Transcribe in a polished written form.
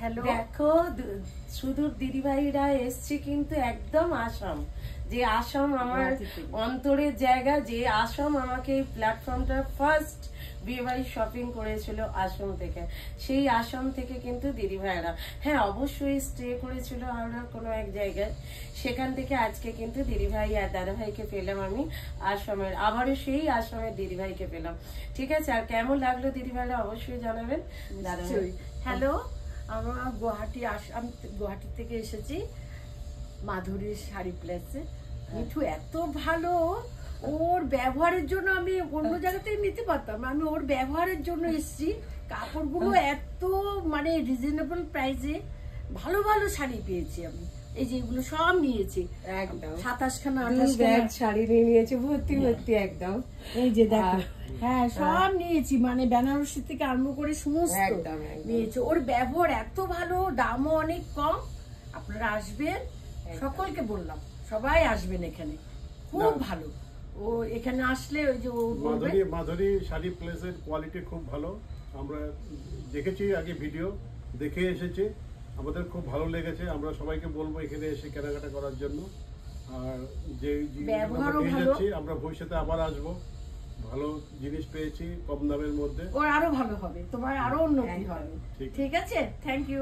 Hello, দেখো সুদূর দিদিভাইরা এসছে কিন্তু একদম আসাম, যে আসাম আমার অন্তরের জায়গা, যে আসাম আমাকে এই প্ল্যাটফর্মটা ফার্স্ট বিয়েবাড়ি শপিং করেছিল আসাম থেকে। সেই আসাম থেকে কিন্তু দিদিভাইরা, হ্যাঁ অবশ্যই স্টে করেছিল হাওড়ার কোনো এক জায়গায়, সেখান থেকে আজকে কিন্তু দিদিভাই আর দাদাভাইকে পেলাম আমি আসামের, আবারও সেই আসামের দিদিভাইকে পেলাম। ঠিক আছে, আর কেমন লাগলো দিদিভাইরা অবশ্যই জানাবেন। দাদাভাই হ্যালো, আমরা গুয়াহাটি থেকে এসেছি মাধুরীর শাড়ি প্লেসে। মিঠু এত ভালো, ওর ব্যবহারের জন্য আমি অন্য জায়গাতেই নিতে পারতাম, আমি ওর ব্যবহারের জন্য এসেছি। কাপড়গুলো এত মানে রিজনেবল প্রাইসে ভালো ভালো শাড়ি পেয়েছি আমি। এই যে এগুলো সব নিয়েছি, একদম 27খানা 28 শাড়ি নিয়ে নিয়েছে ভর্তি ভর্তি একদম। এই যে দেখো, হ্যাঁ সব নিয়েছি, মানে বেনারসি থেকে আরম্ভ করে সমস্ত নিয়েছি। ওর ব্যবহার এত ভালো, দামও অনেক কম। আপনারা আসবেন, সকলকে বললাম সবাই আসবেন, এখানে খুব ভালো। ও এখানে আসলে ওই যে মাধুরী শাড়ি প্লেসের কোয়ালিটি খুব ভালো। আমরা দেখেছি আগে, ভিডিও দেখে এসেছি, আমাদের খুব ভালো লেগেছে। আমরা সবাইকে বলবো এখানে এসে কেনাকাটা করার জন্য। আর যে আমরা ভবিষ্যতে আবার আসবো। ভালো জিনিস পেয়েছি কম দামের মধ্যে, ওর আরো ভালো হবে, তোমার আরো উন্নতি হবে। ঠিক আছে, থ্যাংক ইউ।